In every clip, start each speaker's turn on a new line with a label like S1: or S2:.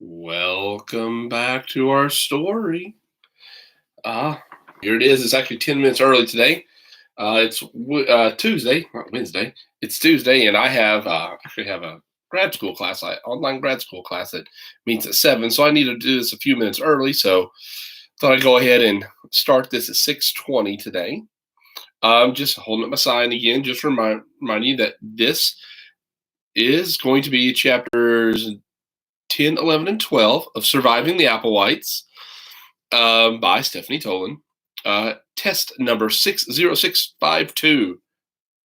S1: Welcome back to our story. Ah, Here it is. It's actually 10 minutes early today. It's Tuesday, not Wednesday. It's Tuesday, and I actually have a online grad school class that meets at 7. So I need to do this a few minutes early. So thought I'd go ahead and start this at 6:20 today. Just holding up my sign again, just remind you that this is going to be chapters 10, 11, and 12 of Surviving the Applewhites by Stephanie Tolan. Test number 60652.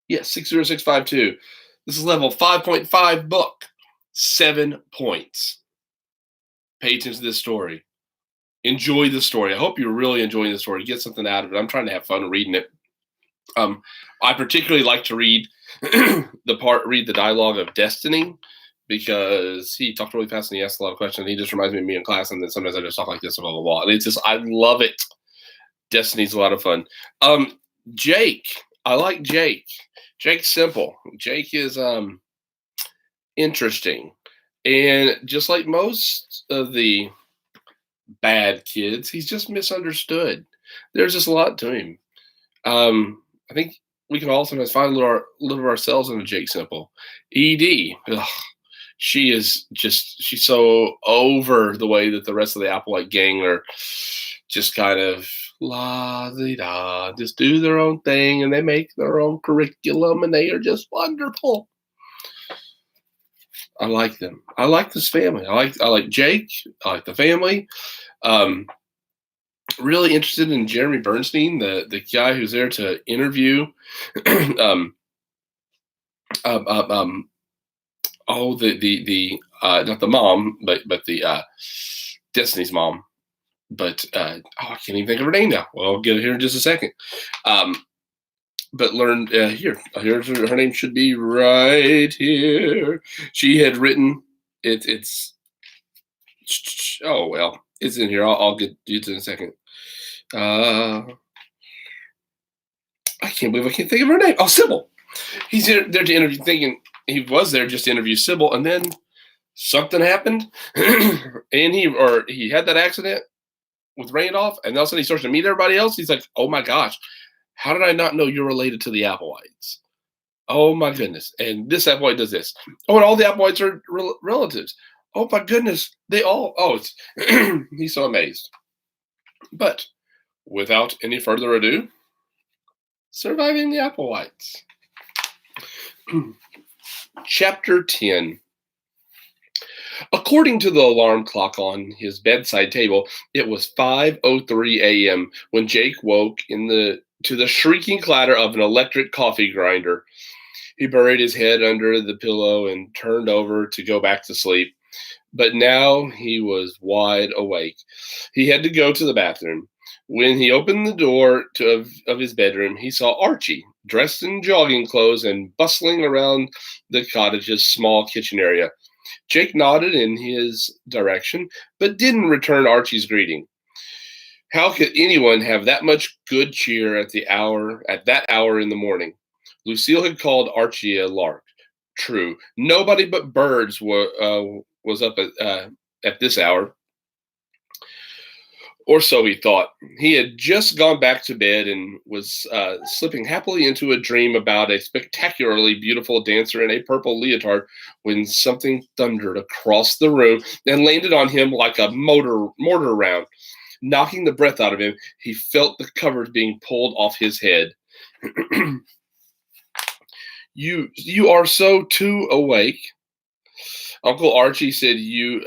S1: Yes, 60652. This is level 5.5 book. 7 points. Pay attention to this story. Enjoy the story. I hope you're really enjoying the story. Get something out of it. I'm trying to have fun reading it. I particularly like to read the dialogue of Destiny, because he talked really fast and he asked a lot of questions. He just reminds me of me in class, and then sometimes I just talk like this above the wall. And it's just, I love it. Destiny's a lot of fun. Jake. I like Jake. Jake Semple. Jake is interesting. And just like most of the bad kids, he's just misunderstood. There's just a lot to him. I think we can all sometimes find a little of ourselves in a Jake Semple. ED. Ugh. She's so over the way that the rest of the Applewhite gang are just kind of la-di-da, just do their own thing, and they make their own curriculum, and they are just wonderful. I like them. I like this family. I like Jake. I like the family. Really interested in Jeremy Bernstein, the guy who's there to interview not the mom, but the Destiny's mom. But I can't even think of her name now. Well, I'll get it here in just a second. But learned here's her name, should be right here. She had written it. It's it's in here. I'll get you to in a second. I can't believe I can't think of her name. Oh, Sybil. He's there to interview, thinking he was there just to interview Sybil, and then something happened, and he had that accident with Randolph, and all of a sudden he starts to meet everybody else. He's like, oh my gosh, how did I not know you're related to the Applewhites? Oh my goodness. And this Applewhite does this. Oh, and all the Applewhites are relatives. Oh my goodness. He's so amazed. But without any further ado, Surviving the Applewhites. Chapter 10. According to the alarm clock on his bedside table, it was 5:03 a.m. when Jake woke to the shrieking clatter of an electric coffee grinder. He buried his head under the pillow and turned over to go back to sleep. But now he was wide awake. He had to go to the bathroom. When he opened the door of his bedroom, he saw Archie, dressed in jogging clothes and bustling around the cottage's small kitchen area. Jake nodded in his direction, but didn't return Archie's greeting. How could anyone have that much good cheer at that hour in the morning? Lucille had called Archie a lark. True, nobody but birds was up at this hour. Or so he thought. He had just gone back to bed and was slipping happily into a dream about a spectacularly beautiful dancer in a purple leotard when something thundered across the room and landed on him like a mortar round. Knocking the breath out of him, he felt the covers being pulled off his head. You are so too awake. Uncle Archie said you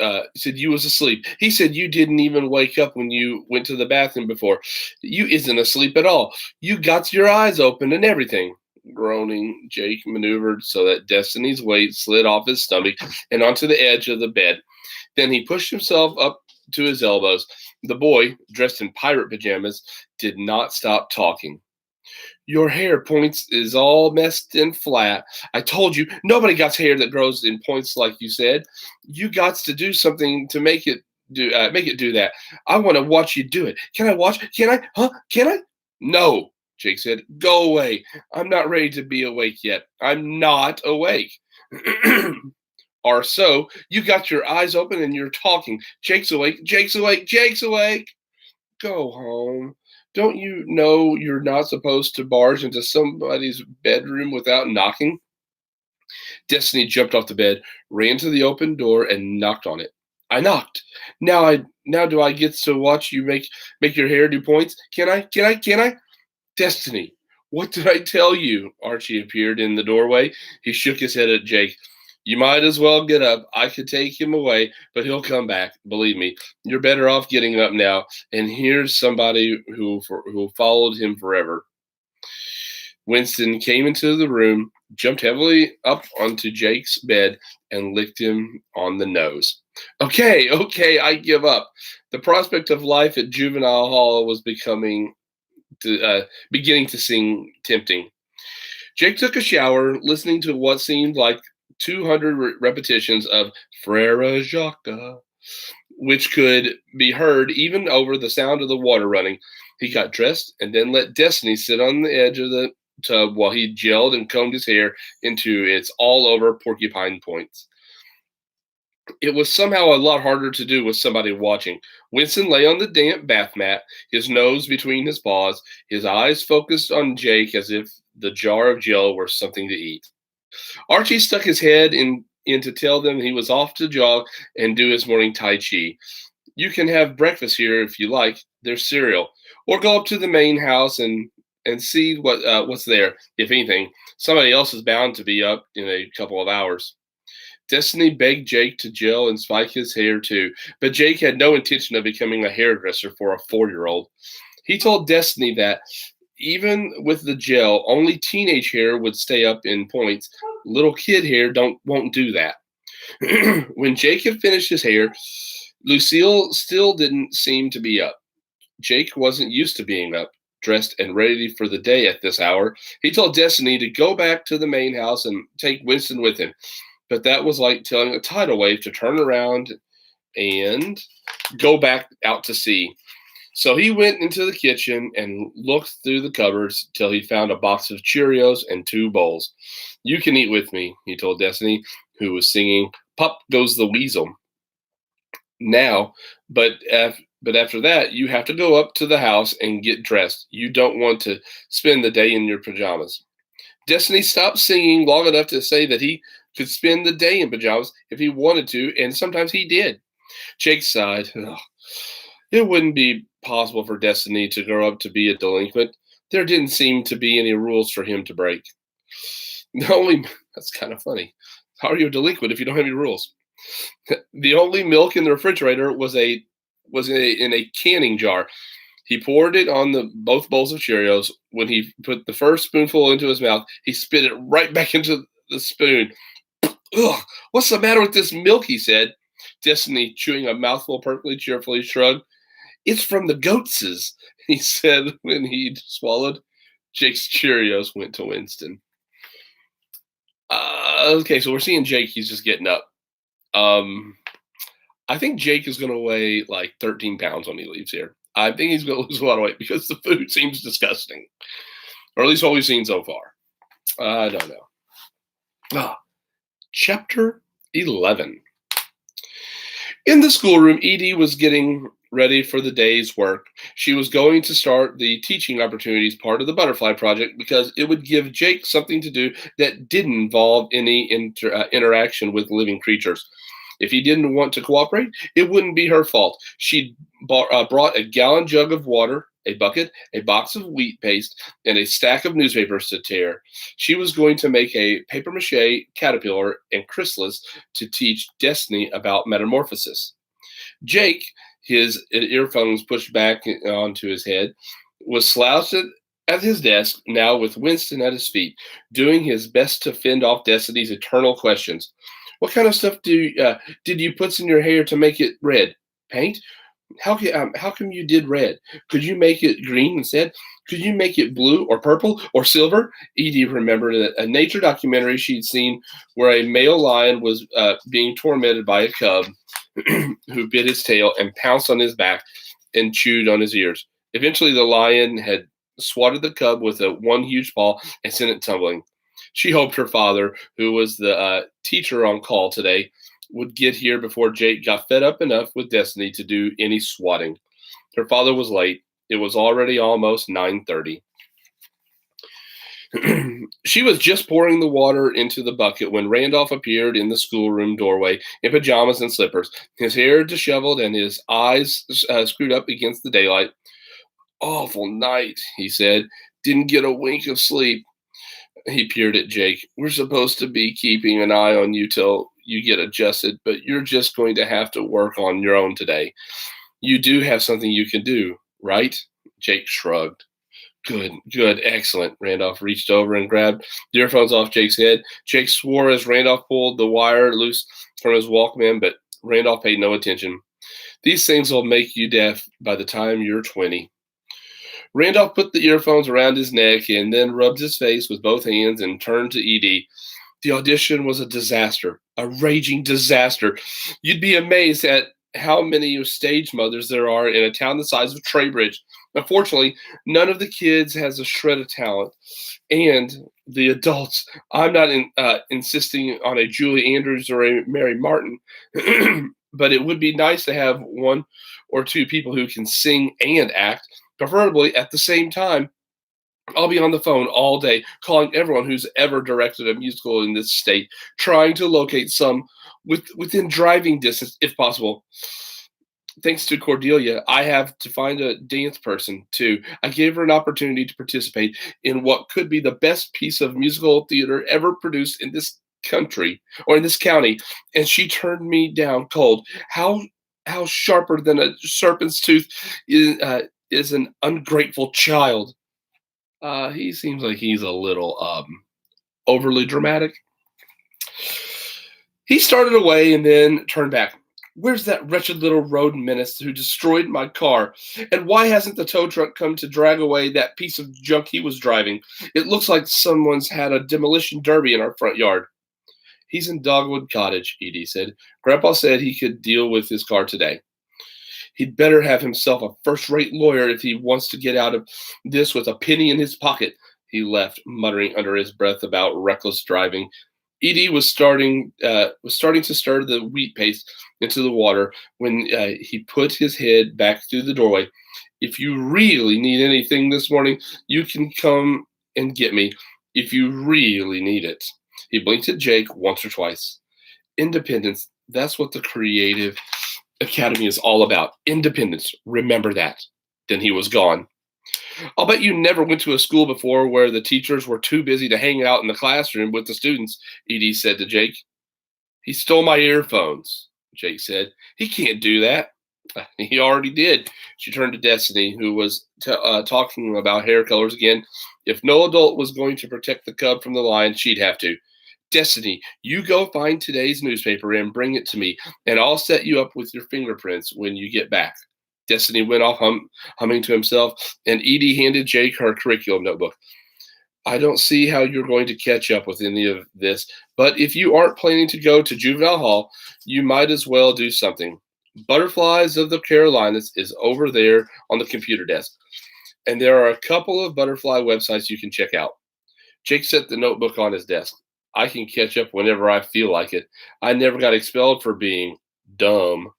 S1: was asleep. He said you didn't even wake up when you went to the bathroom before. You isn't asleep at all. You got your eyes open and everything. Groaning, Jake maneuvered so that Destiny's weight slid off his stomach and onto the edge of the bed. Then he pushed himself up to his elbows. The boy, dressed in pirate pajamas, did not stop talking. Your hair points is all messed and flat. I told you, nobody got hair that grows in points like you said. You got to do something to make it do that. I want to watch you do it. Can I watch? Can I? Huh? Can I? No, Jake said. Go away. I'm not ready to be awake yet. I'm not awake. are so. You got your eyes open and you're talking. Jake's awake. Jake's awake. Jake's awake. Go home. Don't you know you're not supposed to barge into somebody's bedroom without knocking? Destiny jumped off the bed, ran to the open door, and knocked on it. I knocked. Now do I get to watch you make your hair do points? Can I? Can I? Can I? Destiny, what did I tell you? Archie appeared in the doorway. He shook his head at Jake. You might as well get up. I could take him away, but he'll come back. Believe me, you're better off getting up now. And here's somebody who followed him forever. Winston came into the room, jumped heavily up onto Jake's bed, and licked him on the nose. Okay, I give up. The prospect of life at juvenile hall was beginning to seem tempting. Jake took a shower, listening to what seemed like 200 repetitions of Frere Jacques, which could be heard even over the sound of the water running. He got dressed and then let Destiny sit on the edge of the tub while he gelled and combed his hair into its all-over porcupine points. It was somehow a lot harder to do with somebody watching. Winston lay on the damp bath mat, his nose between his paws, his eyes focused on Jake as if the jar of gel were something to eat. Archie stuck his head in to tell them he was off to jog and do his morning Tai Chi. You can have breakfast here if you like. There's cereal. Or go up to the main house and see what's there. If anything, somebody else is bound to be up in a couple of hours. Destiny begged Jake to gel and spike his hair too, but Jake had no intention of becoming a hairdresser for a 4-year-old. He told Destiny that even with the gel, only teenage hair would stay up in points. Little kid hair won't do that. When Jake had finished his hair, Lucille still didn't seem to be up. Jake wasn't used to being up, dressed and ready for the day at this hour. He told Destiny to go back to the main house and take Winston with him. But that was like telling a tidal wave to turn around and go back out to sea. So he went into the kitchen and looked through the cupboards till he found a box of Cheerios and 2 bowls. You can eat with me, he told Destiny, who was singing Pop Goes the Weasel. Now, but after that, you have to go up to the house and get dressed. You don't want to spend the day in your pajamas. Destiny stopped singing long enough to say that he could spend the day in pajamas if he wanted to, and sometimes he did. Jake sighed. Ugh. It wouldn't be possible for Destiny to grow up to be a delinquent. There didn't seem to be any rules for him to break. That's kind of funny. How are you a delinquent if you don't have any rules? The only milk in the refrigerator was in a canning jar. He poured it on both bowls of Cheerios. When he put the first spoonful into his mouth, he spit it right back into the spoon. Ugh, what's the matter with this milk, he said. Destiny, chewing a mouthful perfectly cheerfully, shrugged. It's from the goatses, he said when he'd swallowed. Jake's Cheerios went to Winston. Okay, so we're seeing Jake. He's just getting up. I think Jake is going to weigh like 13 pounds when he leaves here. I think he's going to lose a lot of weight because the food seems disgusting. Or at least what we've seen so far. I don't know. Chapter 11. In the schoolroom, Edie was getting ready for the day's work. She was going to start the teaching opportunities part of the butterfly project because it would give Jake something to do that didn't involve any interaction with living creatures. If he didn't want to cooperate, it wouldn't be her fault. She brought a gallon jug of water, a bucket, a box of wheat paste, and a stack of newspapers to tear. She was going to make a papier-mâché caterpillar and chrysalis to teach Destiny about metamorphosis. Jake, his earphones pushed back onto his head, was slouched at his desk, now with Winston at his feet, doing his best to fend off Destiny's eternal questions. What kind of stuff did you put in your hair to make it red? Paint? How come you did red? Could you make it green instead? Could you make it blue or purple or silver? Edie remembered a nature documentary she'd seen where a male lion was being tormented by a cub who bit his tail and pounced on his back and chewed on his ears. Eventually, the lion had swatted the cub with one huge paw and sent it tumbling. She hoped her father, who was the teacher on call today, would get here before Jake got fed up enough with Destiny to do any swatting. Her father was late. It was already almost 9:30. She was just pouring the water into the bucket when Randolph appeared in the schoolroom doorway in pajamas and slippers, his hair disheveled and his eyes screwed up against the daylight. "Awful night," he said. "Didn't get a wink of sleep." He peered at Jake. "We're supposed to be keeping an eye on you till you get adjusted, but you're just going to have to work on your own today. You do have something you can do, right?" Jake shrugged. Good, excellent." Randolph reached over and grabbed the earphones off Jake's head. Jake swore as Randolph pulled the wire loose from his Walkman, but Randolph paid no attention. "These things will make you deaf by the time you're 20. Randolph put the earphones around his neck and then rubbed his face with both hands and turned to ED. "The audition was a disaster, a raging disaster. You'd be amazed at how many stage mothers there are in a town the size of Traybridge. Unfortunately, none of the kids has a shred of talent. And the adults, I'm not insisting on a Julie Andrews or a Mary Martin, but it would be nice to have one or two people who can sing and act, preferably at the same time. I'll be on the phone all day, calling everyone who's ever directed a musical in this state, trying to locate some within driving distance, if possible. Thanks to Cordelia, I have to find a dance person, too. I gave her an opportunity to participate in what could be the best piece of musical theater ever produced in this country, or in this county, and she turned me down cold. How sharper than a serpent's tooth is an ungrateful child." He seems like he's a little overly dramatic. He started away and then turned back. "Where's that wretched little road menace who destroyed my car? And why hasn't the tow truck come to drag away that piece of junk he was driving? It looks like someone's had a demolition derby in our front yard." "He's in Dogwood Cottage," Edie said. "Grandpa said he could deal with his car today. He'd better have himself a first-rate lawyer if he wants to get out of this with a penny in his pocket." He left, muttering under his breath about reckless driving. Edie was starting to stir the wheat paste into the water when he put his head back through the doorway. "If you really need anything this morning, you can come and get me. If you really need it." He blinked at Jake once or twice. Independence. That's what the Creative Academy is all about. Independence. Remember that. Then he was gone. "I'll bet you never went to a school before where the teachers were too busy to hang out in the classroom with the students," Edie said to Jake. "He stole my earphones," Jake said. "He can't do that." "He already did." She turned to Destiny, who was talking about hair colors again. If no adult was going to protect the cub from the lion, she'd have to. "Destiny, you go find today's newspaper and bring it to me, and I'll set you up with your fingerprints when you get back." Destiny went off humming to himself, and Edie handed Jake her curriculum notebook. "I don't see how you're going to catch up with any of this, but if you aren't planning to go to juvenile hall, you might as well do something. Butterflies of the Carolinas is over there on the computer desk, and there are a couple of butterfly websites you can check out." Jake set the notebook on his desk. "I can catch up whenever I feel like it. I never got expelled for being dumb."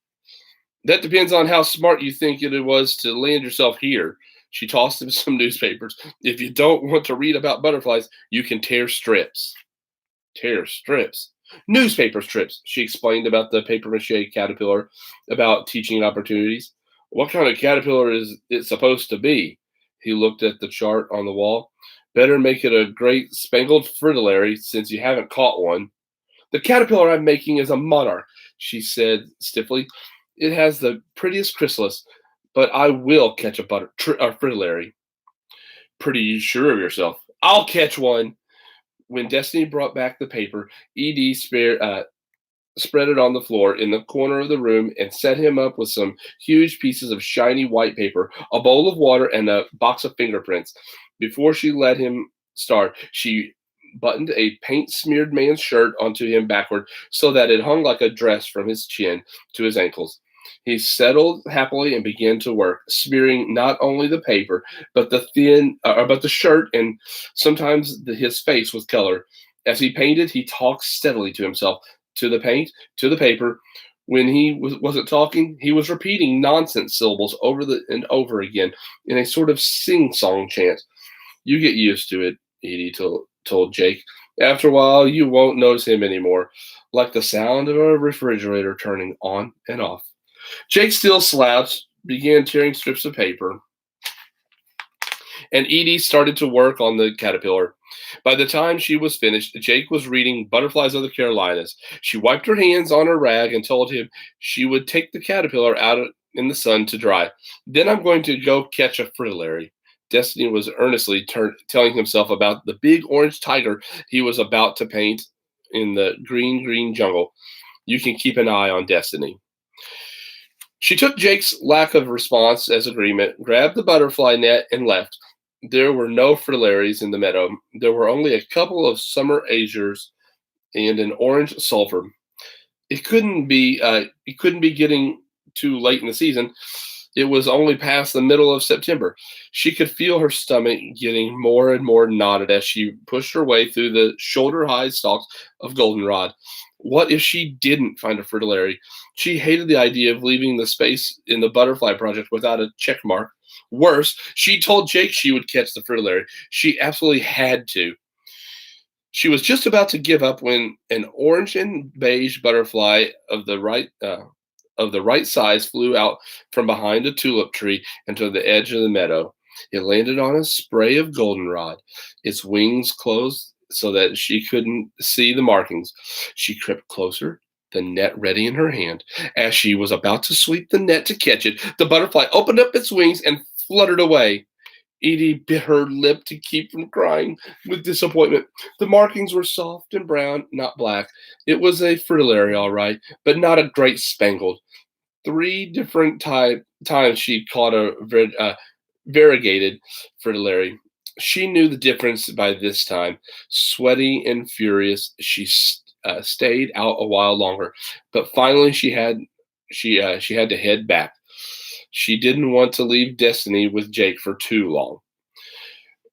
S1: "That depends on how smart you think it was to land yourself here." She tossed him some newspapers. "If you don't want to read about butterflies, you can tear strips." "Tear strips?" "Newspaper strips," she explained about the papier-mâché caterpillar, about teaching opportunities. "What kind of caterpillar is it supposed to be?" He looked at the chart on the wall. "Better make it a great spangled fritillary, since you haven't caught one." "The caterpillar I'm making is a monarch," she said stiffly. "It has the prettiest chrysalis, but I will catch a fritillary." "Pretty sure of yourself." "I'll catch one." When Destiny brought back the paper, Edie spread it on the floor in the corner of the room and set him up with some huge pieces of shiny white paper, a bowl of water, and a box of fingerprints. Before she let him start, she buttoned a paint-smeared man's shirt onto him backward so that it hung like a dress from his chin to his ankles. He settled happily and began to work, smearing not only the paper, but the shirt, and sometimes his face with color. As he painted, he talked steadily to himself, to the paint, to the paper. When he wasn't talking, he was repeating nonsense syllables over and over again in a sort of sing-song chant. You get used to it, Edie told Jake. After a while, you won't notice him anymore, like the sound of a refrigerator turning on and off. Jake still slouched, began tearing strips of paper, and Edie started to work on the caterpillar. By the time she was finished, Jake was reading Butterflies of the Carolinas. She wiped her hands on her rag and told him she would take the caterpillar out in the sun to dry. Then I'm going to go catch a fritillary. Destiny was earnestly telling himself about the big orange tiger he was about to paint in the green jungle. You can keep an eye on Destiny. She took Jake's lack of response as agreement, grabbed the butterfly net, and left. There were no fritillaries in the meadow. There were only a couple of summer azures and an orange sulfur. It couldn't be getting too late in the season. It was only past the middle of September. She could feel her stomach getting more and more knotted as she pushed her way through the shoulder-high stalks of goldenrod. What if she didn't find a fritillary? She hated the idea of leaving the space in the butterfly project without a check mark. Worse, she told Jake she would catch the fritillary. She absolutely had to. She was just about to give up when an orange and beige butterfly of the right size flew out from behind a tulip tree and to the edge of the meadow. It landed on a spray of goldenrod. Its wings closed so that she couldn't see the markings. She crept closer, the net ready in her hand. As she was about to sweep the net to catch it, the butterfly opened up its wings and fluttered away. Edie bit her lip to keep from crying with disappointment. The markings were soft and brown, not black. It was a fritillary, all right, but not a great spangled. 3 different times she caught a variegated fritillary. She knew the difference by this time. Sweaty and furious, she stayed out a while longer, but finally she had to head back. She didn't want to leave Destiny with Jake for too long.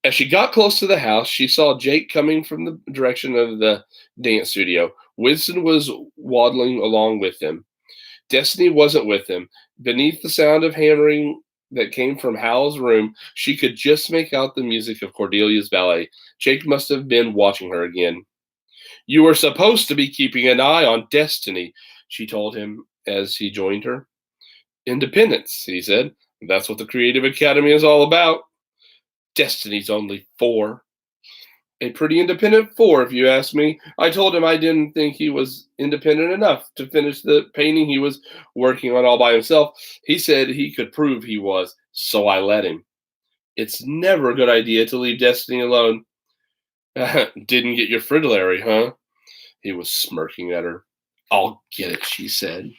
S1: As she got close to the house, she saw Jake coming from the direction of the dance studio. Winston was waddling along with him. Destiny wasn't with him. Beneath the sound of hammering that came from Hal's room, she could just make out the music of Cordelia's ballet. Jake must have been watching her again. You were supposed to be keeping an eye on Destiny, she told him as he joined her. Independence, he said. That's what the Creative Academy is all about. Destiny's only 4. A pretty independent 4, if you ask me. I told him I didn't think he was independent enough to finish the painting he was working on all by himself. He said he could prove he was, so I let him. It's never a good idea to leave Destiny alone. Didn't get your fritillary, huh? He was smirking at her. I'll get it, she said.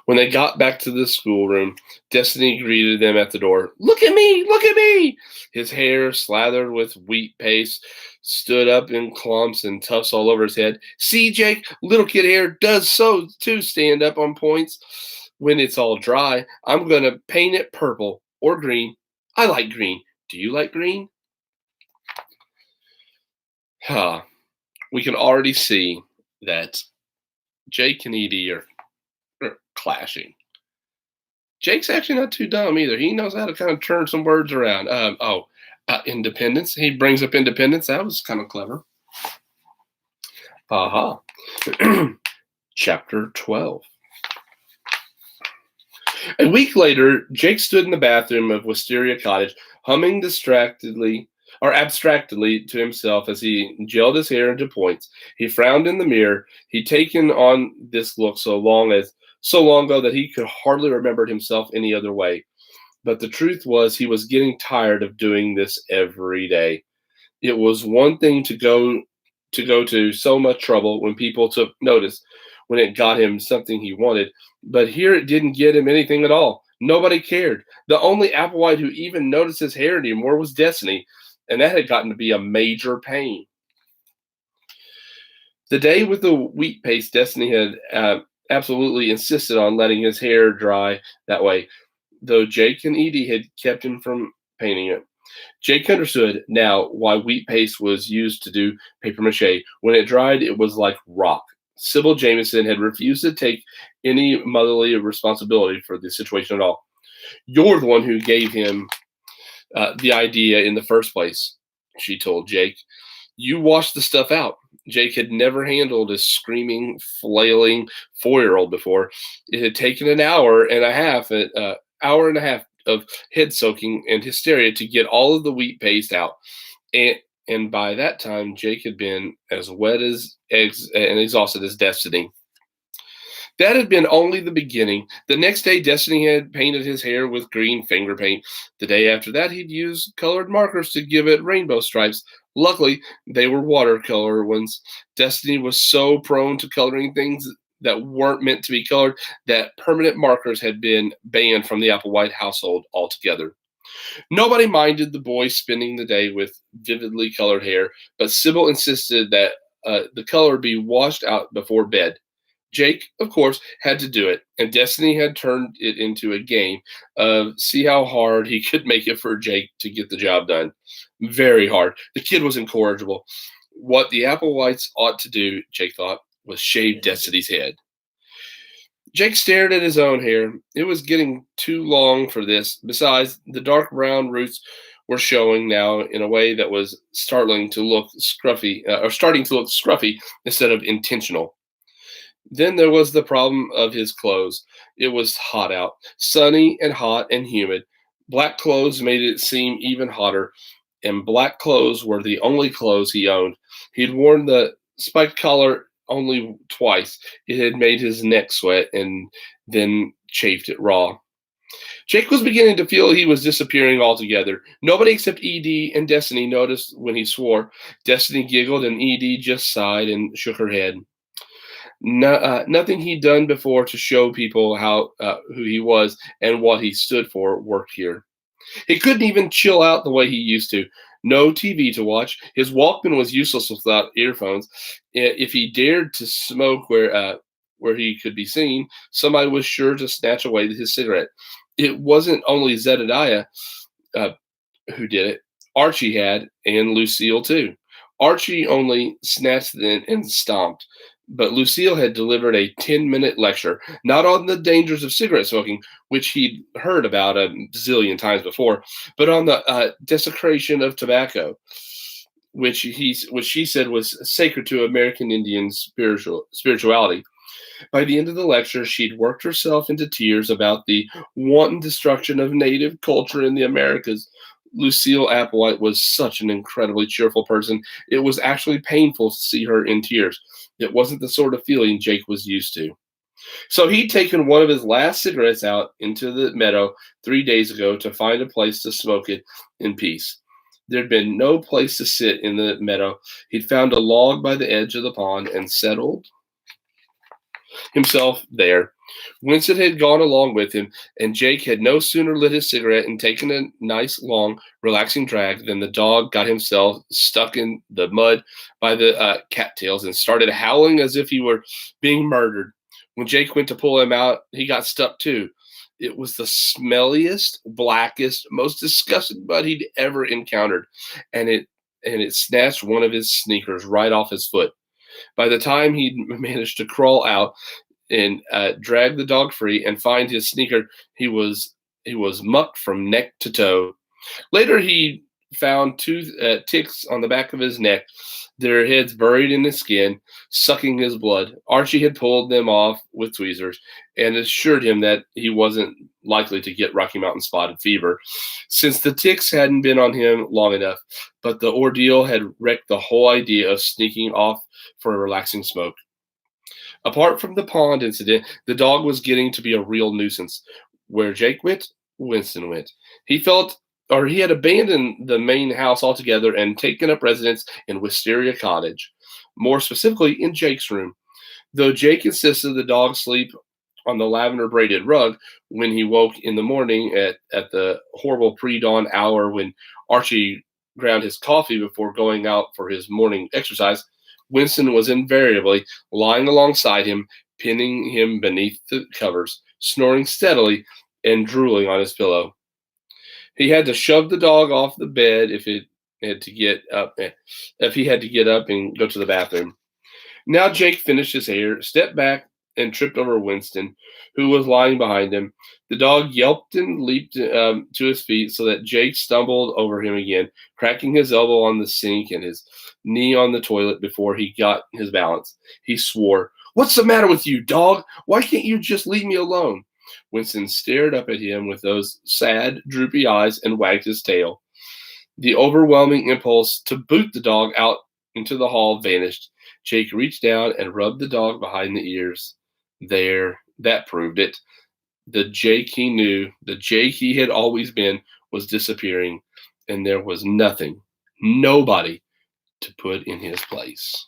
S1: When they got back to the schoolroom, Destiny greeted them at the door. Look at me! Look at me! His hair, slathered with wheat paste, stood up in clumps and tufts all over his head. See, Jake, little kid hair does so, too, stand up on points. When it's all dry, I'm going to paint it purple or green. I like green. Do you like green? We can already see that Jake and Edie are clashing. Jake's actually not too dumb either. He knows how to kind of turn some words around. Independence. He brings up independence. That was kind of clever. Chapter 12. A week later, Jake stood in the bathroom of Wisteria Cottage, humming abstractedly to himself as he gelled his hair into points. He frowned in the mirror. He'd taken on this look so long ago that he could hardly remember himself any other way. But the truth was he was getting tired of doing this every day. It was one thing to go to so much trouble when people took notice, when it got him something he wanted, but here it didn't get him anything at all. Nobody cared. The only Applewhite who even noticed his hair anymore was Destiny, and that had gotten to be a major pain. The day with the wheat paste Destiny absolutely insisted on letting his hair dry that way, though Jake and Edie had kept him from painting it. Jake understood now why wheat paste was used to do paper mache. When it dried, it was like rock. Sybil Jameson had refused to take any motherly responsibility for the situation at all. You're the one who gave him the idea in the first place, she told Jake. You washed the stuff out. Jake had never handled a screaming, flailing 4-year-old before. It had taken an hour and a half of head soaking and hysteria to get all of the wheat paste out. And by that time, Jake had been as wet as eggs and exhausted as Destiny. That had been only the beginning. The next day, Destiny had painted his hair with green finger paint. The day after that, he'd used colored markers to give it rainbow stripes. Luckily, they were watercolor ones. Destiny was so prone to coloring things that weren't meant to be colored that permanent markers had been banned from the Applewhite household altogether. Nobody minded the boy spending the day with vividly colored hair, but Sybil insisted that the color be washed out before bed. Jake, of course, had to do it, and Destiny had turned it into a game of see how hard he could make it for Jake to get the job done. Very hard. The kid was incorrigible. What the Applewhites ought to do, Jake thought, was shave Destiny's head. Jake stared at his own hair. It was getting too long for this. Besides, the dark brown roots were showing now in a way that was starting to look scruffy instead of intentional. Then there was the problem of his clothes. It was hot out, sunny and hot and humid. Black clothes made it seem even hotter, and black clothes were the only clothes he owned. He'd worn the spiked collar only twice. It had made his neck sweat and then chafed it raw. Jake was beginning to feel he was disappearing altogether. Nobody except Edie and Destiny noticed when he swore. Destiny giggled, and Edie just sighed and shook her head. Nothing he'd done before to show people who he was and what he stood for worked here. He couldn't even chill out the way he used to. No TV to watch. His Walkman was useless without earphones. If he dared to smoke where he could be seen, somebody was sure to snatch away his cigarette. It wasn't only Zedediah who did it. Archie had, and Lucille too. Archie only snatched and stomped. But Lucille had delivered a 10-minute lecture, not on the dangers of cigarette smoking, which he'd heard about a zillion times before, but on the desecration of tobacco, which she said was sacred to American Indian spirituality. By the end of the lecture, she'd worked herself into tears about the wanton destruction of native culture in the Americas. Lucille Applewhite was such an incredibly cheerful person. It was actually painful to see her in tears. It wasn't the sort of feeling Jake was used to. So he'd taken one of his last cigarettes out into the meadow 3 days ago to find a place to smoke it in peace. There'd been no place to sit in the meadow. He'd found a log by the edge of the pond and settled himself there. Winston had gone along with him, and Jake had no sooner lit his cigarette and taken a nice, long, relaxing drag than the dog got himself stuck in the mud by the cattails and started howling as if he were being murdered. When Jake went to pull him out, he got stuck too. It was the smelliest, blackest, most disgusting mud he'd ever encountered, and it snatched one of his sneakers right off his foot. By the time he'd managed to crawl out and drag the dog free and find his sneaker, he was mucked from neck to toe. Later, he found two ticks on the back of his neck, their heads buried in his skin, sucking his blood. Archie had pulled them off with tweezers and assured him that he wasn't likely to get Rocky Mountain spotted fever, since the ticks hadn't been on him long enough. But the ordeal had wrecked the whole idea of sneaking off for a relaxing smoke. Apart from the pond incident, the dog was getting to be a real nuisance. Where Jake went, Winston went. He had abandoned the main house altogether and taken up residence in Wisteria Cottage, more specifically in Jake's room. Though Jake insisted the dog sleep on the lavender braided rug when he woke in the morning at the horrible pre-dawn hour when Archie ground his coffee before going out for his morning exercise, Winston was invariably lying alongside him, pinning him beneath the covers, snoring steadily and drooling on his pillow. He had to shove the dog off the bed if it had to get up if he had to get up and go to the bathroom. Now Jake finished his hair, stepped back, and tripped over Winston, who was lying behind him. The dog yelped and leaped to his feet so that Jake stumbled over him again, cracking his elbow on the sink and his knee on the toilet before he got his balance. He swore, "What's the matter with you, dog? Why can't you just leave me alone?" Winston stared up at him with those sad, droopy eyes and wagged his tail. The overwhelming impulse to boot the dog out into the hall vanished. Jake reached down and rubbed the dog behind the ears. There, that proved it. The Jake he knew, the Jake he had always been, was disappearing, and there was nothing, nobody to put in his place.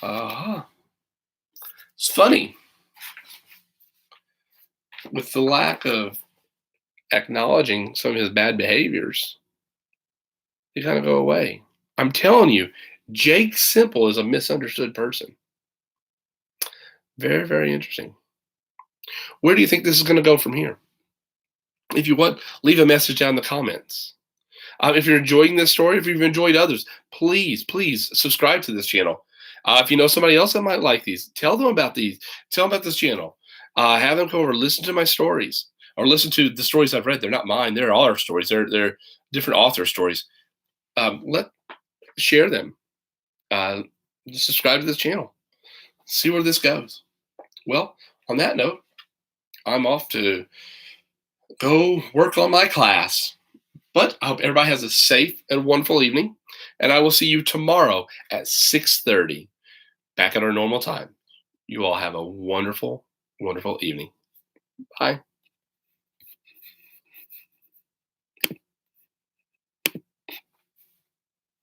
S1: It's funny. With the lack of acknowledging some of his bad behaviors, they kind of go away. I'm telling you, Jake Semple is a misunderstood person. Very, very interesting. Where do you think this is going to go from here? If you want, leave a message down in the comments. If you're enjoying this story, if you've enjoyed others, please, please subscribe to this channel. If you know somebody else that might like these, tell them about these. Tell them about this channel. Have them come over, listen to my stories, or listen to the stories I've read. They're not mine. They're all our stories. They're different author stories. Share them. Subscribe to this channel. See where this goes. Well, on that note, I'm off to go work on my class. But I hope everybody has a safe and wonderful evening. And I will see you tomorrow at 6:30, back at our normal time. You all have a wonderful, wonderful evening. Bye.